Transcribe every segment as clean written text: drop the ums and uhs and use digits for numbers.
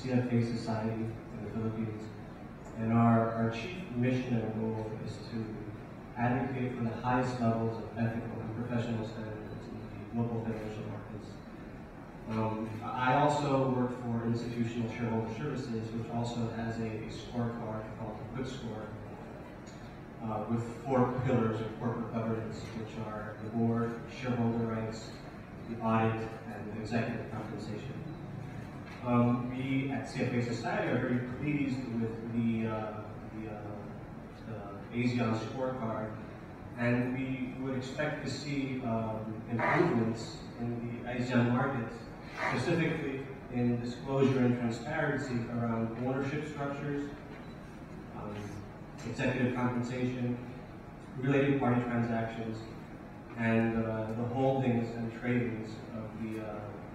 CFA Society in the Philippines. And our chief mission and goal is to advocate for the highest levels of ethical and professional standards in the global financial markets. I also work for Institutional Shareholder Services, which also has a scorecard called the Quick Score, with 4 pillars of corporate governance, which are the board, shareholder rights, the audit, and executive compensation. We at CFA Society are very pleased with the ASEAN scorecard, and we would expect to see improvements in the ASEAN markets, specifically in disclosure and transparency around ownership structures, executive compensation, related party transactions, and the holdings and tradings of the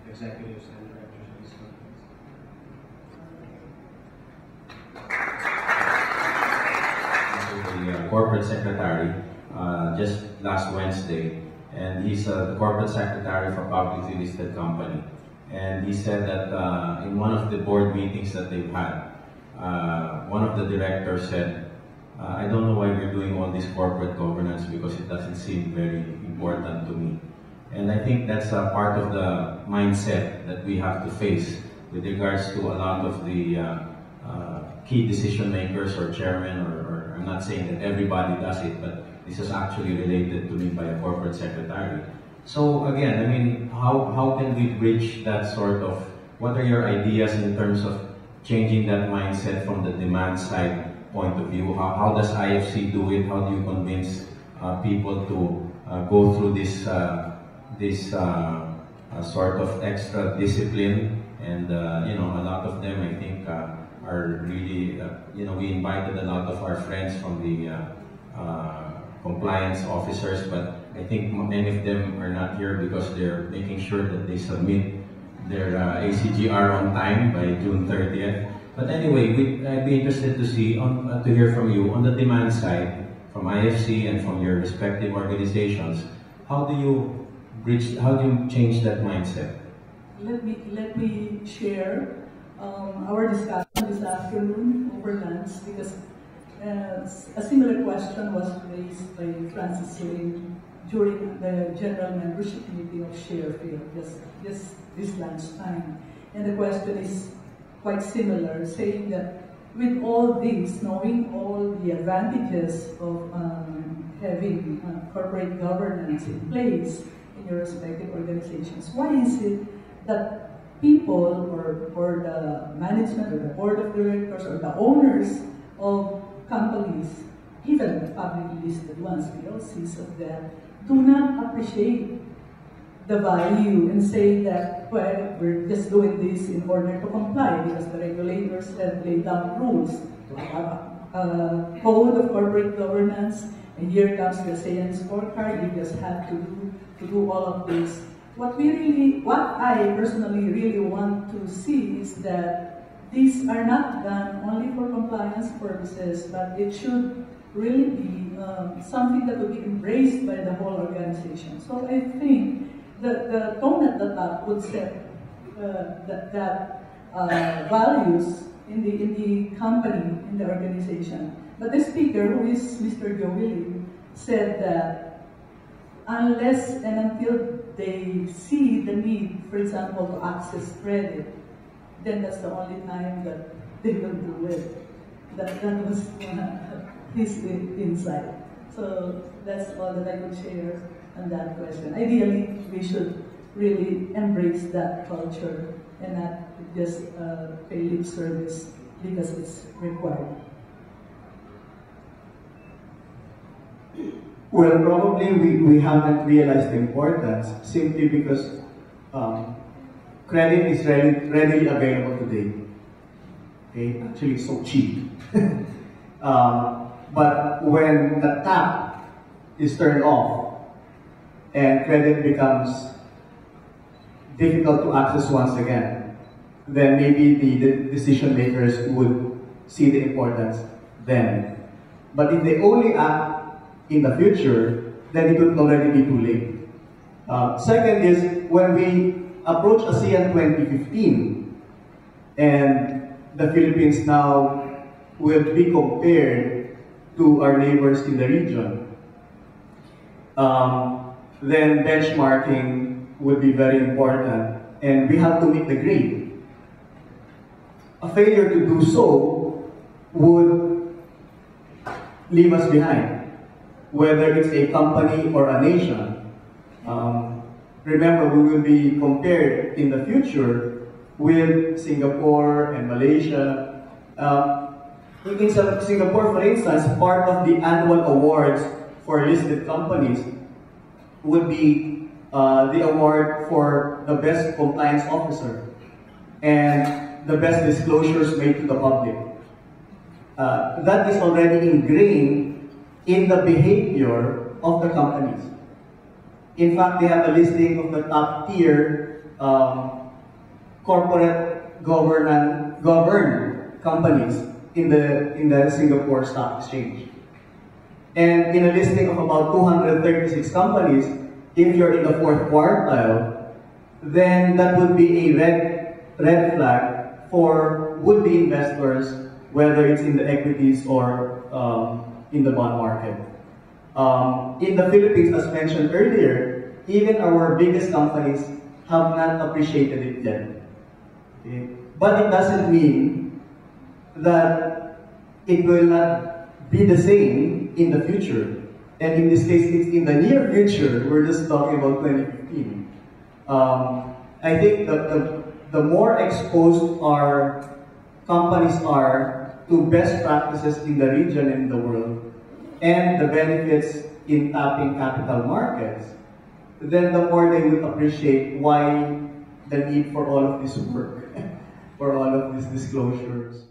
executives and directors of these companies. The corporate secretary just last Wednesday, and he's the corporate secretary for a publicly listed company. And he said that in one of the board meetings that they've had, one of the directors said, I don't know why we're doing all this corporate governance because it doesn't seem very important to me. And I think that's a part of the mindset that we have to face with regards to a lot of the key decision makers or chairmen, or I'm not saying that everybody does it, but this is actually related to me by a corporate secretary. So again, I mean, how can we bridge that sort of, what are your ideas in terms of changing that mindset from the demand side point of view? How does IFC do it? How do you convince people to go through this sort of extra discipline? And you know, a lot of them, I think, are really, you know, we invited a lot of our friends from the compliance officers, but I think many of them are not here because they're making sure that they submit their ACGR on time by June 30th. But anyway, I'd be interested to see, to hear from you on the demand side, from IFC and from your respective organizations. How do you bridge? How do you change that mindset? Let me share our discussion this afternoon over lunch, because a similar question was raised by Francis Lane during the general membership meeting of Sharefield this lunchtime. And the question is quite similar, saying that with all this, knowing all the advantages of having corporate governance in place in your respective organizations, why is it that people or the management or the board of directors or the owners of companies, even publicly listed ones, PLCs of them, do not appreciate the value and say that, well, we're just doing this in order to comply because the regulators have laid down rules to have a code of corporate governance, and here comes the ASEAN scorecard. You just have to do all of this. What I personally really want to see is that these are not done only for compliance purposes, but it should really be something that will be embraced by the whole organization. So I think the tone at the top would set that values in the company, in the organization. But the speaker, who is Mr. Joe Willie, said that unless and until they see the need, for example, to access credit, then that's the only time that they will do it. That was his insight. So that's all that I could share on that question. Ideally, we should really embrace that culture and not just pay lip service because it's required. Well, probably we haven't realized the importance simply because credit is readily available today. Okay, actually it's so cheap. But when the tap is turned off and credit becomes difficult to access once again, then maybe the decision makers would see the importance then. But if they only act in the future, then it would already be too late. Second is, when we approach ASEAN 2015, and the Philippines now will be compared to our neighbors in the region, then benchmarking would be very important, and we have to meet the grade. A failure to do so would leave us behind, whether it's a company or a nation. Remember, we will be compared in the future with Singapore and Malaysia. In Singapore, for instance, part of the annual awards for listed companies would be the award for the best compliance officer and the best disclosures made to the public. That is already ingrained in the behavior of the companies. In fact, they have a listing of the top tier corporate governed companies in the Singapore Stock Exchange. And in a listing of about 236 companies, if you're in the fourth quartile, then that would be a red flag for would-be investors, whether it's in the equities or in the bond market. In the Philippines, as mentioned earlier, even our biggest companies have not appreciated it yet. Okay? But it doesn't mean that it will not be the same in the future. And in this case, it's in the near future. We're just talking about 2015. I think the more exposed our companies are to best practices in the region and in the world, and the benefits in tapping capital markets, then the more they will appreciate why the need for all of this work, for all of these disclosures.